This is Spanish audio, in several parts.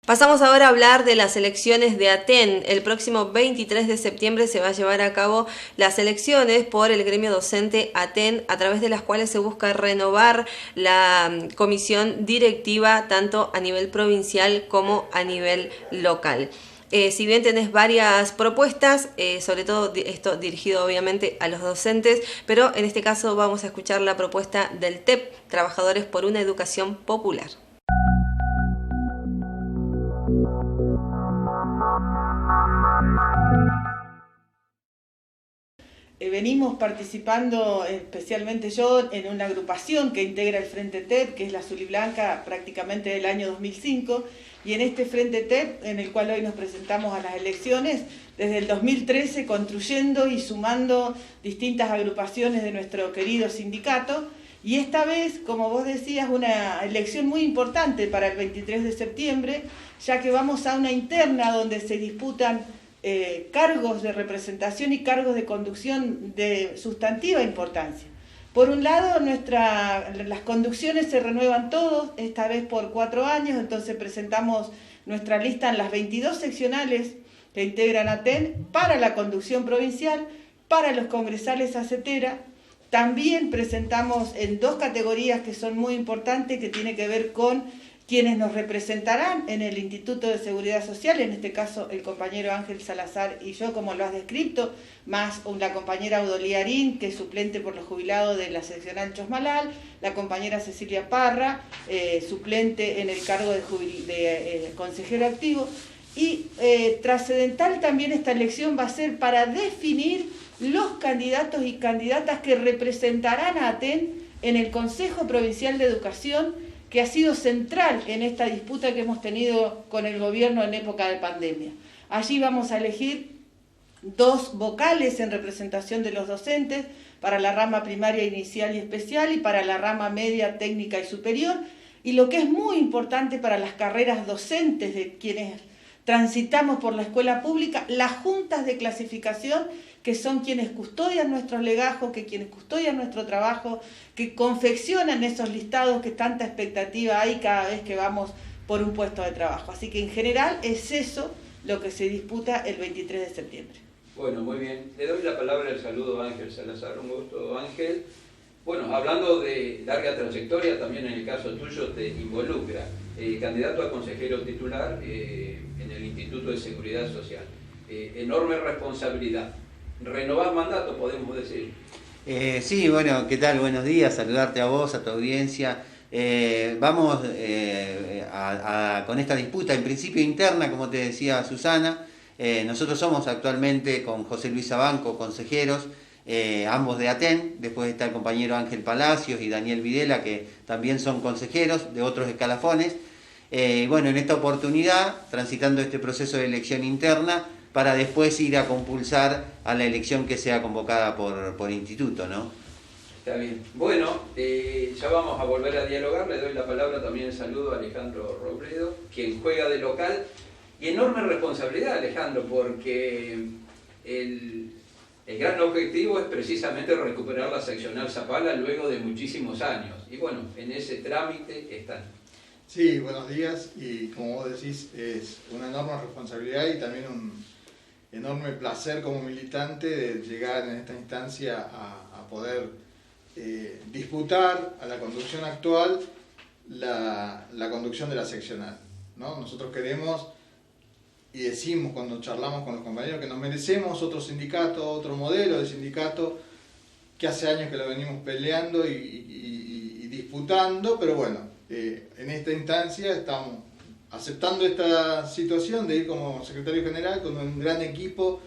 Pasamos ahora a hablar de las elecciones de Aten. El próximo 23 de septiembre se va a llevar a cabo las elecciones por el gremio docente Aten, a través de las cuales se busca renovar la comisión directiva tanto a nivel provincial como a nivel local. Si bien tenés varias propuestas, sobre todo esto dirigido obviamente a los docentes, pero en este caso vamos a escuchar la propuesta del TEP, Trabajadores por una Educación Popular. Venimos participando, especialmente yo, en una agrupación que integra el Frente TEP, que es la Azul y Blanca, prácticamente del año 2005, y en este Frente TEP, en el cual hoy nos presentamos a las elecciones, desde el 2013 construyendo y sumando distintas agrupaciones de nuestro querido sindicato, y esta vez, como vos decías, una elección muy importante para el 23 de septiembre, ya que vamos a una interna donde se disputan cargos de representación y cargos de conducción de sustantiva importancia. Por un lado, las conducciones se renuevan todos, esta vez por 4 años, entonces presentamos nuestra lista en las 22 seccionales que integran Aten para la conducción provincial, para los congresales ACETERA. También presentamos en 2 categorías que son muy importantes, que tiene que ver con quienes nos representarán en el Instituto de Seguridad Social, en este caso el compañero Ángel Salazar y yo, como lo has descrito, más la compañera Udolía Arín, que es suplente por los jubilados de la seccional Chosmalal, la compañera Cecilia Parra, suplente en el cargo de consejero activo, y trascendental también esta elección va a ser para definir los candidatos y candidatas que representarán a Aten en el Consejo Provincial de Educación, que ha sido central en esta disputa que hemos tenido con el gobierno en época de pandemia. Allí vamos a elegir 2 vocales en representación de los docentes para la rama primaria, inicial y especial, y para la rama media, técnica y superior, y lo que es muy importante para las carreras docentes de quienes transitamos por la escuela pública, las juntas de clasificación, que son quienes custodian nuestros legajos, que quienes custodian nuestro trabajo, que confeccionan esos listados que tanta expectativa hay cada vez que vamos por un puesto de trabajo. Así que en general es eso lo que se disputa el 23 de septiembre. Bueno, muy bien. Le doy la palabra al saludo a Ángel Salazar. Un gusto, Ángel. Bueno, hablando de larga trayectoria, también en el caso tuyo te involucra. Candidato a consejero titular en el Instituto de Seguridad Social. Enorme responsabilidad. Renovar mandato, podemos decir. Sí, bueno, ¿qué tal? Buenos días, saludarte a vos, a tu audiencia. Vamos con esta disputa, en principio interna, como te decía Susana. Nosotros somos actualmente con José Luis Abanco consejeros, ambos de Aten. Después está el compañero Ángel Palacios y Daniel Videla, que también son consejeros de otros escalafones. Bueno, en esta oportunidad, transitando este proceso de elección interna, para después ir a compulsar a la elección que sea convocada por instituto, ¿no? Está bien. Bueno, ya vamos a volver a dialogar. Le doy la palabra también, el saludo a Alejandro Robledo, quien juega de local. Y enorme responsabilidad, Alejandro, porque el gran objetivo es precisamente recuperar la seccional Zapala luego de muchísimos años. Y bueno, en ese trámite están. Sí, buenos días. Y como vos decís, es una enorme responsabilidad y también un enorme placer como militante de llegar en esta instancia a poder disputar a la conducción actual la conducción de la seccional, ¿no? Nosotros queremos y decimos cuando charlamos con los compañeros que nos merecemos otro sindicato, otro modelo de sindicato, que hace años que lo venimos peleando y disputando, pero bueno, en esta instancia estamos aceptando esta situación de ir como secretario general con un gran equipo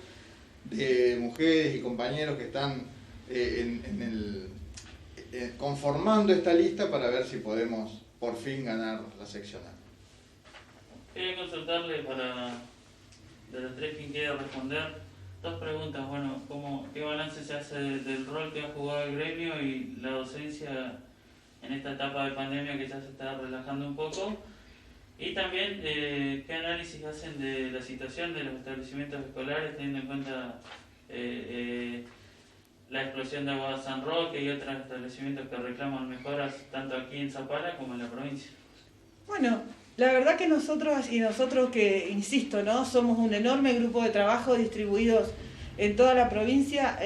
de mujeres y compañeros que están conformando esta lista para ver si podemos por fin ganar la seccional. Quería consultarle de los 3 que quiera responder, 2 preguntas. Bueno, ¿qué balance se hace del rol que ha jugado el gremio y la docencia en esta etapa de pandemia que ya se está relajando un poco? Y también, ¿qué análisis hacen de la situación de los establecimientos escolares, teniendo en cuenta la explosión de agua de San Roque y otros establecimientos que reclaman mejoras tanto aquí en Zapala como en la provincia. Bueno, la verdad que nosotros que, insisto, ¿no? Somos un enorme grupo de trabajo distribuidos en toda la provincia,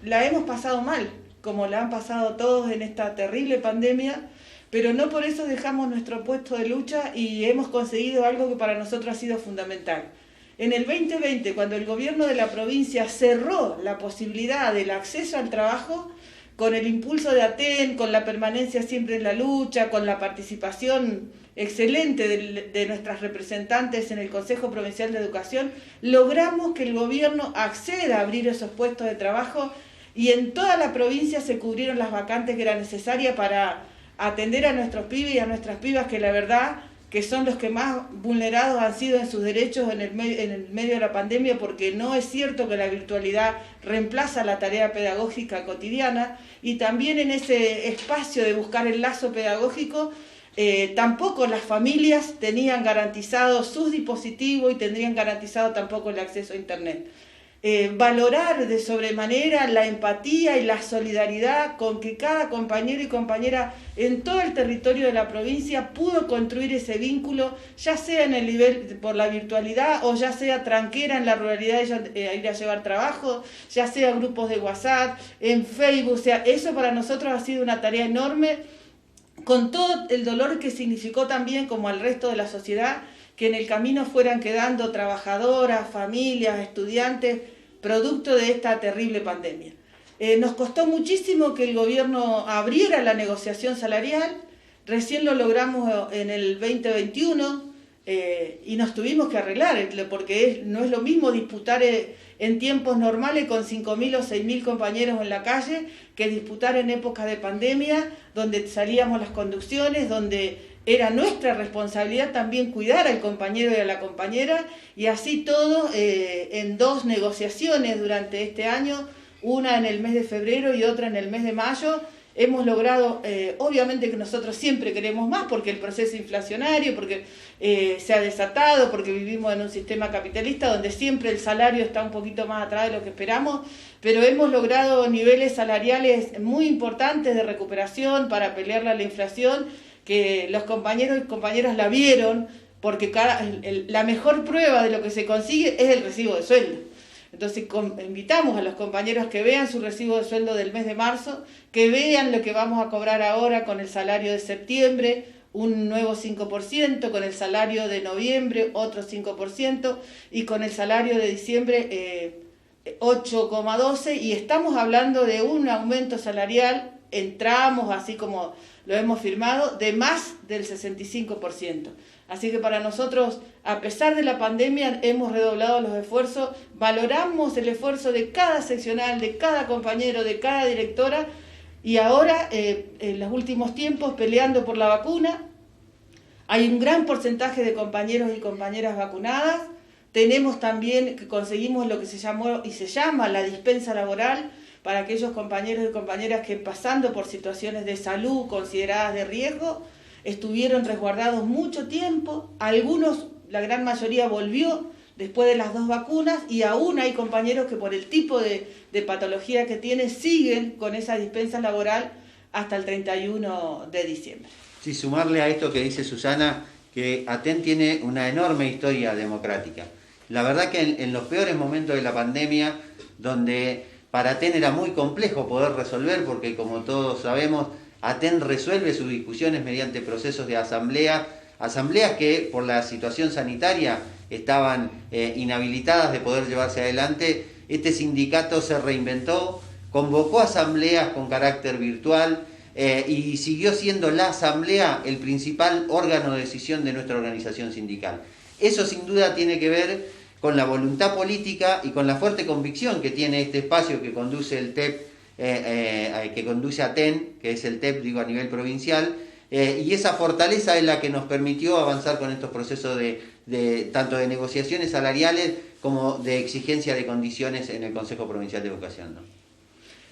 la hemos pasado mal, como la han pasado todos en esta terrible pandemia, pero no por eso dejamos nuestro puesto de lucha y hemos conseguido algo que para nosotros ha sido fundamental. En el 2020, cuando el gobierno de la provincia cerró la posibilidad del acceso al trabajo, con el impulso de ATEN, con la permanencia siempre en la lucha, con la participación excelente de nuestras representantes en el Consejo Provincial de Educación, logramos que el gobierno acceda a abrir esos puestos de trabajo y en toda la provincia se cubrieron las vacantes que eran necesarias para atender a nuestros pibes y a nuestras pibas, que la verdad que son los que más vulnerados han sido en sus derechos en el medio de la pandemia, porque no es cierto que la virtualidad reemplaza la tarea pedagógica cotidiana, y también en ese espacio de buscar el lazo pedagógico, tampoco las familias tenían garantizado sus dispositivos y tendrían garantizado tampoco el acceso a Internet. Valorar de sobremanera la empatía y la solidaridad con que cada compañero y compañera en todo el territorio de la provincia pudo construir ese vínculo, ya sea en el nivel por la virtualidad o ya sea tranquera en la ruralidad ir a llevar trabajo, ya sea grupos de WhatsApp, en Facebook, o sea, eso para nosotros ha sido una tarea enorme, con todo el dolor que significó también, como al resto de la sociedad, que en el camino fueran quedando trabajadoras, familias, estudiantes, producto de esta terrible pandemia. Nos costó muchísimo que el gobierno abriera la negociación salarial, recién lo logramos en el 2021 y nos tuvimos que arreglar, porque no es lo mismo disputar en tiempos normales con 5.000 o 6.000 compañeros en la calle que disputar en épocas de pandemia, donde salíamos las conducciones, donde era nuestra responsabilidad también cuidar al compañero y a la compañera, y así todo en 2 negociaciones durante este año, una en el mes de febrero y otra en el mes de mayo, hemos logrado, obviamente que nosotros siempre queremos más, porque el proceso inflacionario, porque se ha desatado, porque vivimos en un sistema capitalista donde siempre el salario está un poquito más atrás de lo que esperamos, pero hemos logrado niveles salariales muy importantes de recuperación para pelearle a la inflación, que los compañeros y compañeras la vieron, porque la mejor prueba de lo que se consigue es el recibo de sueldo. Entonces invitamos a los compañeros que vean su recibo de sueldo del mes de marzo, que vean lo que vamos a cobrar ahora con el salario de septiembre, un nuevo 5%, con el salario de noviembre otro 5%, y con el salario de diciembre 8,12%, y estamos hablando de un aumento salarial, entramos así como lo hemos firmado, de más del 65%. Así que para nosotros, a pesar de la pandemia, hemos redoblado los esfuerzos, valoramos el esfuerzo de cada seccional, de cada compañero, de cada directora, y ahora, en los últimos tiempos, peleando por la vacuna, hay un gran porcentaje de compañeros y compañeras vacunadas. Tenemos también que conseguimos lo que se llamó y se llama la dispensa laboral, para aquellos compañeros y compañeras que, pasando por situaciones de salud consideradas de riesgo, estuvieron resguardados mucho tiempo. Algunos, la gran mayoría, volvió después de las 2 vacunas, y aún hay compañeros que por el tipo de patología que tienen siguen con esa dispensa laboral hasta el 31 de diciembre. Sí, sumarle a esto que dice Susana, que ATEN tiene una enorme historia democrática. La verdad que en los peores momentos de la pandemia, donde para ATEN era muy complejo poder resolver, porque como todos sabemos, ATEN resuelve sus discusiones mediante procesos de asambleas que por la situación sanitaria estaban inhabilitadas de poder llevarse adelante. Este sindicato se reinventó, convocó asambleas con carácter virtual y siguió siendo la asamblea el principal órgano de decisión de nuestra organización sindical. Eso sin duda tiene que ver con la voluntad política y con la fuerte convicción que tiene este espacio que conduce el TEP, que conduce ATEN, que es el TEP, digo, a nivel provincial, y esa fortaleza es la que nos permitió avanzar con estos procesos tanto de negociaciones salariales como de exigencia de condiciones en el Consejo Provincial de Educación, ¿no?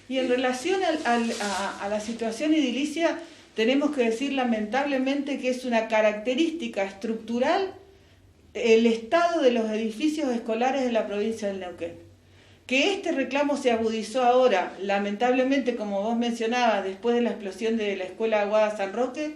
Y en relación a la situación edilicia, tenemos que decir lamentablemente que es una característica estructural el estado de los edificios escolares de la provincia del Neuquén. Que este reclamo se agudizó ahora, lamentablemente, como vos mencionabas, después de la explosión de la Escuela Aguada San Roque,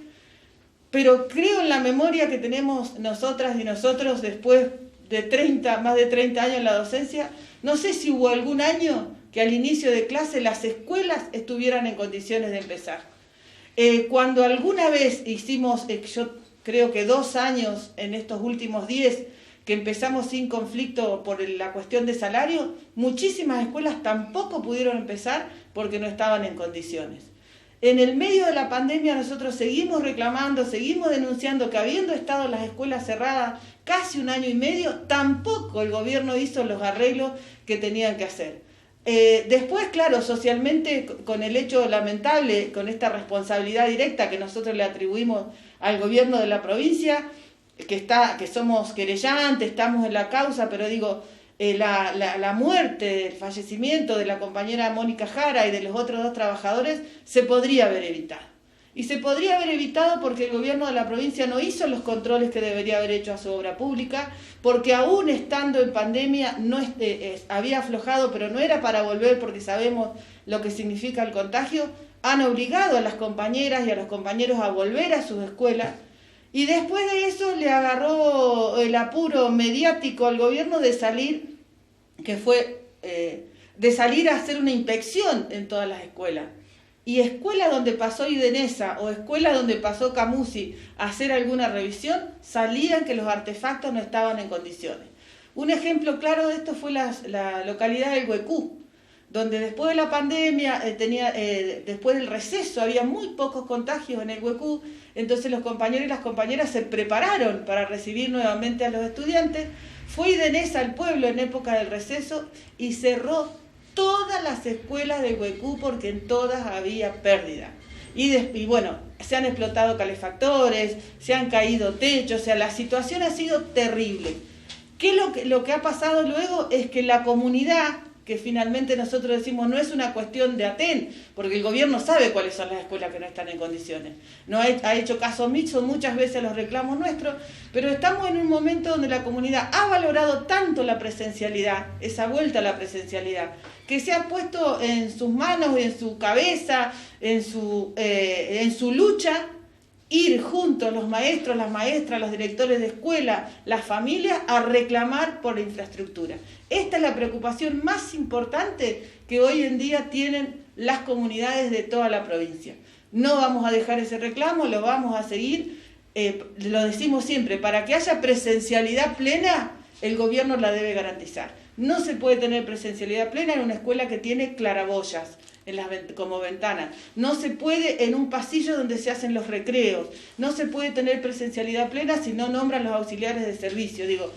pero creo en la memoria que tenemos nosotras y nosotros después de más de 30 años en la docencia, no sé si hubo algún año que al inicio de clase las escuelas estuvieran en condiciones de empezar. Cuando alguna vez hicimos, yo creo que 2 años en estos últimos 10, que empezamos sin conflicto por la cuestión de salario, muchísimas escuelas tampoco pudieron empezar porque no estaban en condiciones. En el medio de la pandemia nosotros seguimos reclamando, seguimos denunciando que habiendo estado las escuelas cerradas casi 1 año y medio, tampoco el gobierno hizo los arreglos que tenían que hacer. Después, claro, socialmente, con el hecho lamentable, con esta responsabilidad directa que nosotros le atribuimos al gobierno de la provincia, que somos querellantes, estamos en la causa, pero digo, la muerte, el fallecimiento de la compañera Mónica Jara y de los otros 2 trabajadores se podría haber evitado. Y se podría haber evitado porque el gobierno de la provincia no hizo los controles que debería haber hecho a su obra pública, porque aún estando en pandemia había aflojado, pero no era para volver porque sabemos lo que significa el contagio, han obligado a las compañeras y a los compañeros a volver a sus escuelas. Y después de eso le agarró el apuro mediático al gobierno de salir, de salir a hacer una inspección en todas las escuelas. Y escuelas donde pasó Idenesa o escuelas donde pasó Camusi a hacer alguna revisión, salían que los artefactos no estaban en condiciones. Un ejemplo claro de esto fue la localidad del Huecú, donde después de la pandemia, después del receso, había muy pocos contagios en el Huecú. Entonces los compañeros y las compañeras se prepararon para recibir nuevamente a los estudiantes. Fue Idenesa al pueblo en época del receso y cerró todas las escuelas de Huecú porque en todas había pérdida. Y bueno, se han explotado calefactores, se han caído techos, o sea, la situación ha sido terrible. Lo que ha pasado luego es que la comunidad, que finalmente nosotros decimos no es una cuestión de Aten, porque el gobierno sabe cuáles son las escuelas que no están en condiciones. No ha hecho caso omiso muchas veces a los reclamos nuestros, pero estamos en un momento donde la comunidad ha valorado tanto la presencialidad, esa vuelta a la presencialidad, que se ha puesto en sus manos y en su cabeza, en su lucha, ir juntos los maestros, las maestras, los directores de escuela, las familias, a reclamar por la infraestructura. Esta es la preocupación más importante que hoy en día tienen las comunidades de toda la provincia. No vamos a dejar ese reclamo, lo vamos a seguir, lo decimos siempre, para que haya presencialidad plena, el gobierno la debe garantizar. No se puede tener presencialidad plena en una escuela que tiene claraboyas como ventana. No se puede en un pasillo donde se hacen los recreos. No se puede tener presencialidad plena si no nombran los auxiliares de servicio. Digo,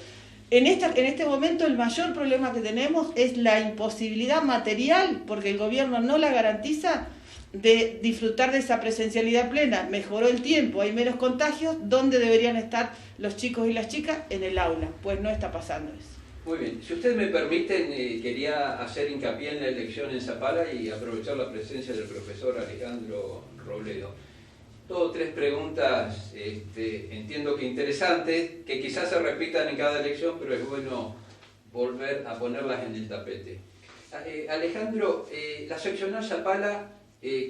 en este momento el mayor problema que tenemos es la imposibilidad material, porque el gobierno no la garantiza, de disfrutar de esa presencialidad plena. Mejoró el tiempo, hay menos contagios. ¿Dónde deberían estar los chicos y las chicas? En el aula. Pues no está pasando eso. Muy bien, si ustedes me permiten, quería hacer hincapié en la elección en Zapala y aprovechar la presencia del profesor Alejandro Robledo. 2 o 3 preguntas, entiendo que interesantes, que quizás se repitan en cada elección, pero es bueno volver a ponerlas en el tapete. Alejandro, la seccional Zapala,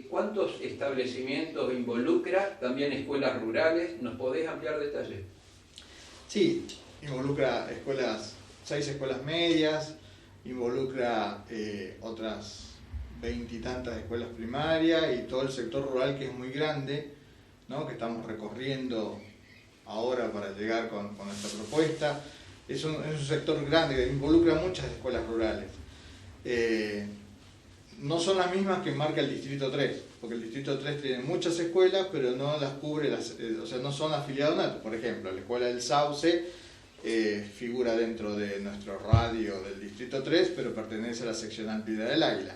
¿cuántos establecimientos involucra? También escuelas rurales, ¿nos podés ampliar detalles? Sí, involucra 6 escuelas medias, involucra otras 20 y tantas escuelas primarias y todo el sector rural, que es muy grande, ¿no? Que estamos recorriendo ahora para llegar con esta propuesta. Es un sector grande que involucra muchas escuelas rurales. No son las mismas que marca el Distrito 3, porque el Distrito 3 tiene muchas escuelas, pero no las cubre, o sea, no son afiliados a NATO. Por ejemplo, la Escuela del Sauce figura dentro de nuestro radio del Distrito 3, pero pertenece a la seccional Piedra del Águila.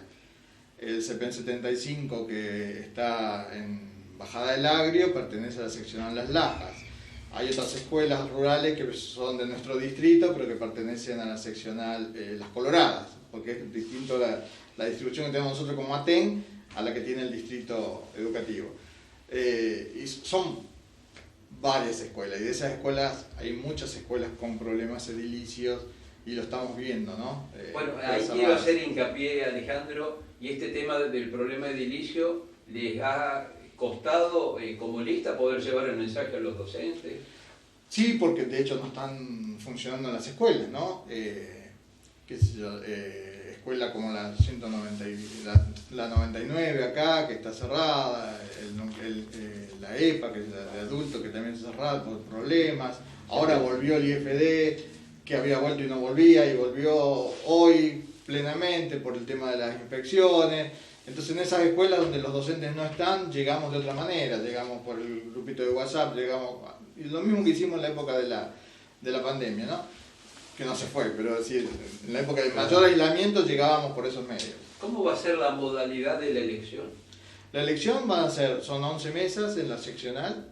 El CEPEN 75, que está en Bajada del Agrio, pertenece a la seccional Las Lajas. Hay otras escuelas rurales que son de nuestro distrito, pero que pertenecen a la seccional Las Coloradas, porque es distinto la distribución que tenemos nosotros como ATEN a la que tiene el distrito educativo. Y son varias escuelas, y de esas escuelas hay muchas escuelas con problemas edilicios y lo estamos viendo, ¿no? Bueno, ahí quiero hacer hincapié, Alejandro, y este tema del problema edilicio, ¿les ha costado como lista poder llevar el mensaje a los docentes? Sí, porque de hecho no están funcionando en las escuelas, ¿no? Qué sé yo, escuela como la 190, la 99 acá, que está cerrada, la EPA, que es la de adultos, que también está cerrada por problemas. Ahora volvió el IFD, que había vuelto y no volvía, y volvió hoy plenamente por el tema de las inspecciones. Entonces en esas escuelas donde los docentes no están, llegamos de otra manera, llegamos por el grupito de WhatsApp, y lo mismo que hicimos en la época de la pandemia, ¿no? Que no se fue, pero es decir, en la época de mayor aislamiento llegábamos por esos medios. ¿Cómo va a ser la modalidad de la elección? La elección son 11 mesas en la seccional.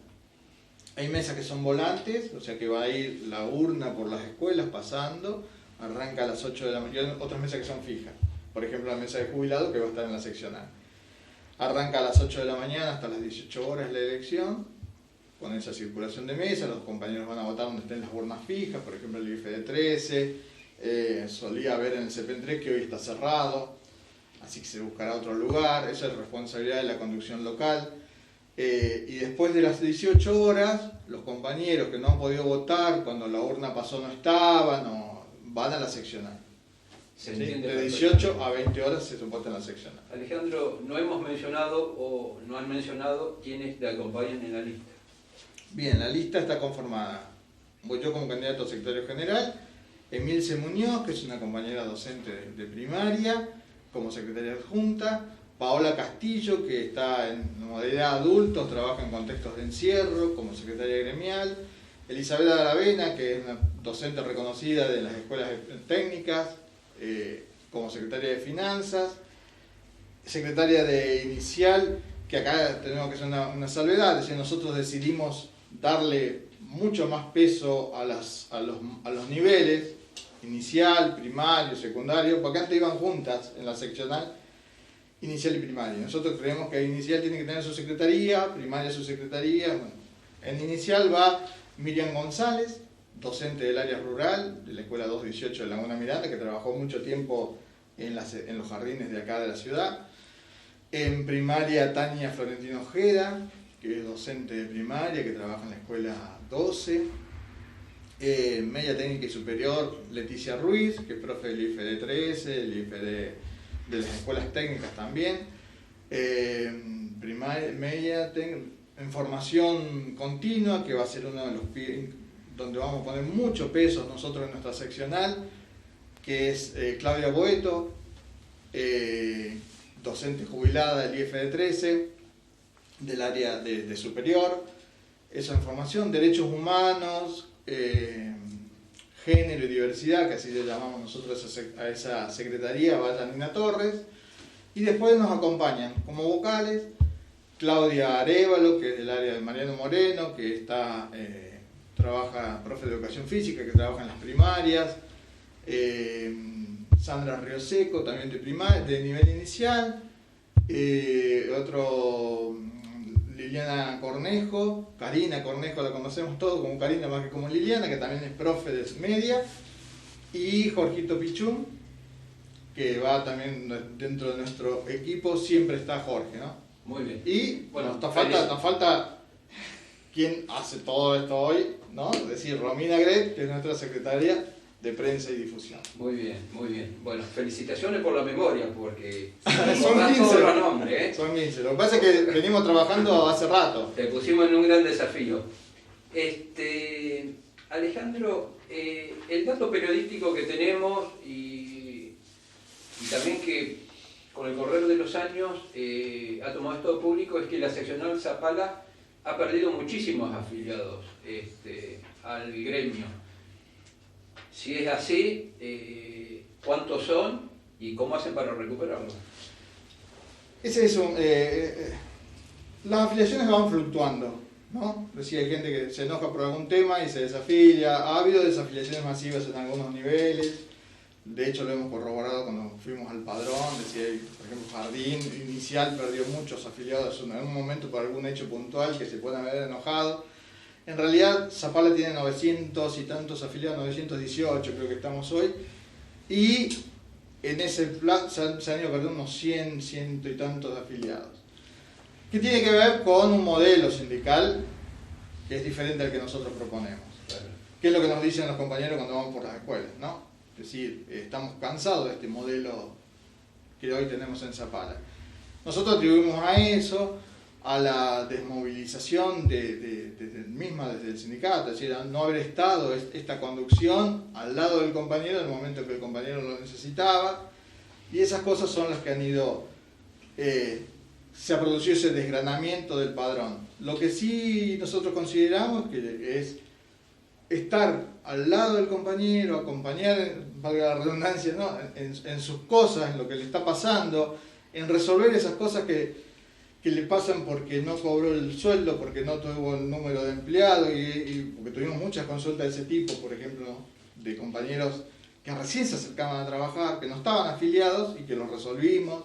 Hay mesas que son volantes, o sea que va a ir la urna por las escuelas pasando, arranca a las 8 de la mañana, y hay otras mesas que son fijas. Por ejemplo, la mesa de jubilado que va a estar en la seccional. Arranca a las 8 de la mañana hasta las 18 horas la elección, con esa circulación de mesa, los compañeros van a votar donde estén las urnas fijas, por ejemplo el IFD 13, solía haber en el CEPEN 3 que hoy está cerrado, así que se buscará otro lugar, esa es responsabilidad de la conducción local. Y después de las 18 horas, los compañeros que no han podido votar, cuando la urna pasó no estaban, van a la seccional. ¿Sí? De 18 a 20 horas se vota en la seccional. Alejandro, no hemos mencionado o no han mencionado quiénes te acompañan en la lista. Bien, la lista está conformada. Voy yo como candidato a secretario general, Emilce Muñoz, que es una compañera docente de primaria, como secretaria adjunta, Paola Castillo, que está en modalidad adultos, trabaja en contextos de encierro, como secretaria gremial, Elizabeth Aravena, que es una docente reconocida de las escuelas técnicas, como secretaria de finanzas, secretaria de inicial, que acá tenemos que hacer una salvedad, es decir, nosotros decidimos darle mucho más peso a los niveles, inicial, primario, secundario, porque antes iban juntas en la seccional, inicial y primaria. Nosotros creemos que inicial tiene que tener su secretaría, primaria su secretaría. Bueno, en inicial va Miriam González, docente del área rural, de la Escuela 218 de Laguna Miranda, que trabajó mucho tiempo en los jardines de acá de la ciudad. En primaria, Tania Florentino Ojeda, que es docente de primaria, que trabaja en la Escuela 12. Media técnica y superior, Leticia Ruiz, que es profe del IFD 13, el IFD de las escuelas técnicas también. Media en formación continua, que va a ser uno de los donde vamos a poner mucho peso nosotros en nuestra seccional, que es Claudia Boeto, docente jubilada del IFD 13, del área de superior. Eso en formación, derechos humanos, género y diversidad, que así le llamamos nosotros a esa secretaría, va Janina Torres. Y después nos acompañan como vocales Claudia Arévalo, que es del área de Mariano Moreno, que trabaja, profe de educación física, que trabaja en las primarias. Sandra Rioseco, también de nivel inicial. Liliana Cornejo, Karina Cornejo la conocemos todos como Karina más que como Liliana, que también es profe de media. Y Jorgito Pichum, que va también dentro de nuestro equipo, siempre está Jorge, ¿no? Muy bien. Y bueno, nos falta quien hace todo esto hoy, ¿no? Es decir, Romina Gret, que es nuestra secretaria de prensa y difusión. Muy bien, muy bien. Bueno, felicitaciones por la memoria, porque son 15 los nombres, ¿eh? Son 15. Lo que pasa es que venimos trabajando hace rato. Te pusimos en un gran desafío. Alejandro, el dato periodístico que tenemos y también que con el correr de los años ha tomado esto público es que la seccional Zapala ha perdido muchísimos afiliados al gremio. Si es así, ¿cuántos son y cómo hacen para recuperarlo? Las afiliaciones van fluctuando, ¿no? Es decir, hay gente que se enoja por algún tema y se desafilia. Ha habido desafiliaciones masivas en algunos niveles. De hecho, lo hemos corroborado cuando fuimos al padrón. Decía, por ejemplo, Jardín Inicial perdió muchos afiliados en algún momento por algún hecho puntual que se puedan haber enojado. En realidad Zapala tiene 900 y tantos afiliados, 918 creo que estamos hoy, y en ese plan se han ido perdiendo unos 100 y tantos afiliados. ¿Qué tiene que ver con un modelo sindical que es diferente al que nosotros proponemos? Claro. ¿Qué es lo que nos dicen los compañeros cuando vamos por las escuelas, ¿no? Es decir, estamos cansados de este modelo que hoy tenemos en Zapala. Nosotros atribuimos a eso, a la desmovilización desde el sindicato, es decir, a no haber estado esta conducción al lado del compañero en el momento que el compañero lo necesitaba, y esas cosas son las que han ido, se ha producido ese desgranamiento del padrón. Lo que sí nosotros consideramos que es estar al lado del compañero, acompañar, valga la redundancia, ¿no? en sus cosas, en lo que le está pasando, en resolver esas cosas que le pasan porque no cobró el sueldo, porque no tuvo el número de empleados, y porque tuvimos muchas consultas de ese tipo, por ejemplo, de compañeros que recién se acercaban a trabajar, que no estaban afiliados y que los resolvimos.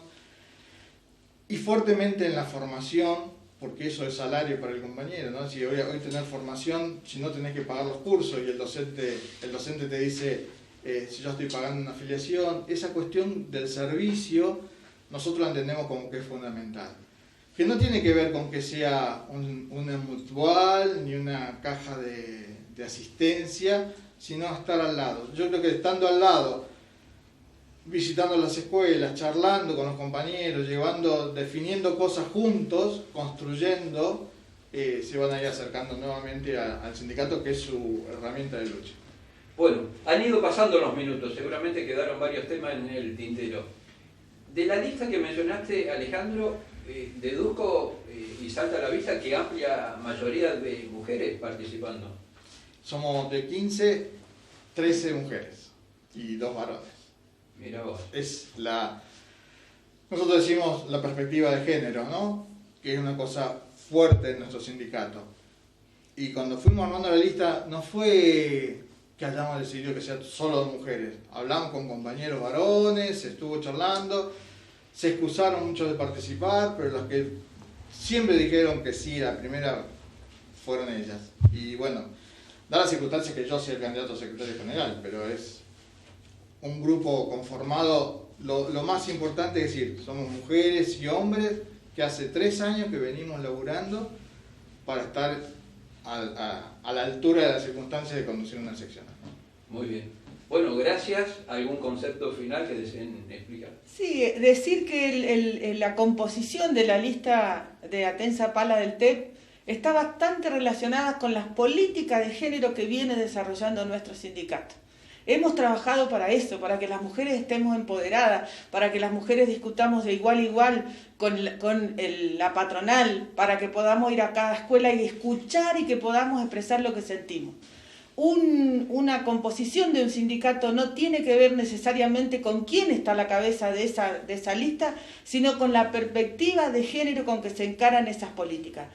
Y fuertemente en la formación, porque eso es salario para el compañero, ¿no? Si hoy tener formación, si no tenés que pagar los cursos y el docente te dice, si yo estoy pagando una afiliación, esa cuestión del servicio nosotros la entendemos como que es fundamental. Que no tiene que ver con que sea una mutual ni una caja de asistencia, sino estar al lado. Yo creo que estando al lado, visitando las escuelas, charlando con los compañeros, definiendo cosas juntos, construyendo, se van a ir acercando nuevamente al sindicato, que es su herramienta de lucha. Bueno, han ido pasando los minutos, seguramente quedaron varios temas en el tintero. De la lista que mencionaste, Alejandro, deduzco y salta a la vista que amplia mayoría de mujeres participando. Somos de 15, 13 mujeres y 2 varones. Mirá vos. Nosotros decimos la perspectiva de género, ¿no? Que es una cosa fuerte en nuestro sindicato. Y cuando fuimos armando la lista, no fue que hayamos decidido que sea solo de mujeres. Hablamos con compañeros varones, se estuvo charlando, se excusaron muchos de participar, pero los que siempre dijeron que sí, la primera, fueron ellas. Y bueno, da la circunstancia que yo soy el candidato a secretario general, pero es un grupo conformado, lo más importante es decir, somos mujeres y hombres que hace 3 años que venimos laburando para estar a la altura de las circunstancias de conducir una sección. Muy bien. Bueno, gracias. ¿Algún concepto final que deseen explicar? Sí, decir que la composición de la lista de Aten Zapala del TEP está bastante relacionada con las políticas de género que viene desarrollando nuestro sindicato. Hemos trabajado para eso, para que las mujeres estemos empoderadas, para que las mujeres discutamos de igual a igual con la patronal, para que podamos ir a cada escuela y escuchar y que podamos expresar lo que sentimos. Una composición de un sindicato no tiene que ver necesariamente con quién está a la cabeza de esa lista, sino con la perspectiva de género con que se encaran esas políticas.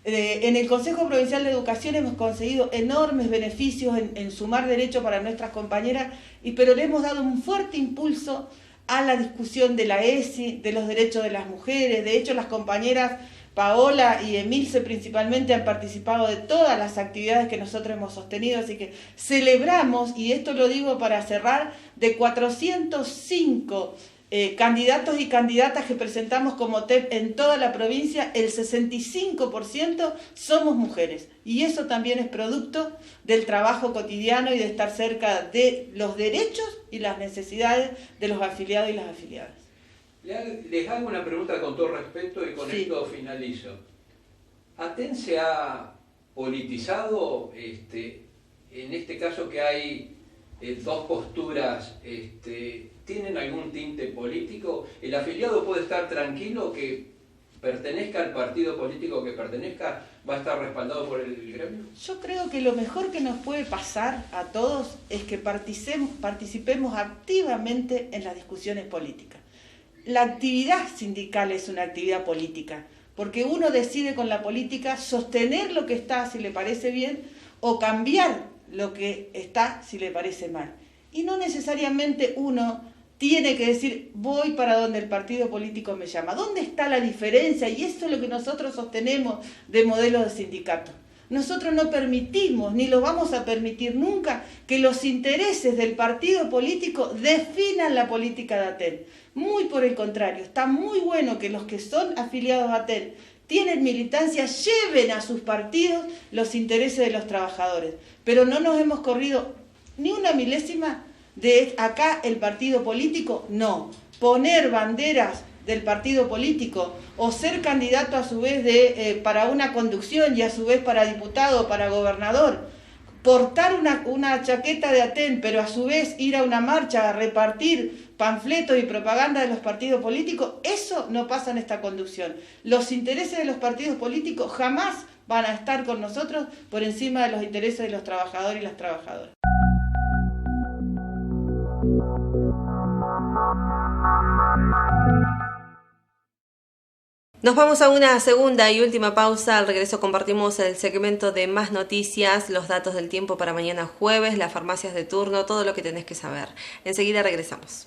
En el Consejo Provincial de Educación hemos conseguido enormes beneficios en sumar derechos para nuestras compañeras, pero le hemos dado un fuerte impulso a la discusión de la ESI, de los derechos de las mujeres. De hecho, las compañeras Paola y Emilce principalmente han participado de todas las actividades que nosotros hemos sostenido, así que celebramos, y esto lo digo para cerrar, de 405 candidatos y candidatas que presentamos como TEP en toda la provincia, el 65% somos mujeres. Y eso también es producto del trabajo cotidiano y de estar cerca de los derechos y las necesidades de los afiliados y las afiliadas. Les hago una pregunta con todo respeto y con esto finalizo. ¿Aten se ha politizado en este caso que hay dos posturas? ¿Tienen algún tinte político? ¿El afiliado puede estar tranquilo que pertenezca al partido político que pertenezca, va a estar respaldado por el gremio? Yo creo que lo mejor que nos puede pasar a todos es que participemos activamente en las discusiones políticas. La actividad sindical es una actividad política, porque uno decide con la política sostener lo que está si le parece bien o cambiar lo que está si le parece mal. Y no necesariamente uno tiene que decir, voy para donde el partido político me llama. ¿Dónde está la diferencia? Y eso es lo que nosotros sostenemos de modelo de sindicato. Nosotros no permitimos, ni lo vamos a permitir nunca, que los intereses del partido político definan la política de ATEN. Muy por el contrario, está muy bueno que los que son afiliados a ATEN, tienen militancia, lleven a sus partidos los intereses de los trabajadores. Pero no nos hemos corrido ni una milésima de acá el partido político, no. Poner banderas del partido político o ser candidato a su vez para una conducción y a su vez para diputado o para gobernador, portar una chaqueta de ATEN, pero a su vez ir a una marcha a repartir panfletos y propaganda de los partidos políticos, eso no pasa en esta conducción. Los intereses de los partidos políticos jamás van a estar con nosotros por encima de los intereses de los trabajadores y las trabajadoras. Nos vamos a una segunda y última pausa. Al regreso compartimos el segmento de más noticias, los datos del tiempo para mañana jueves, las farmacias de turno, todo lo que tenés que saber. Enseguida regresamos.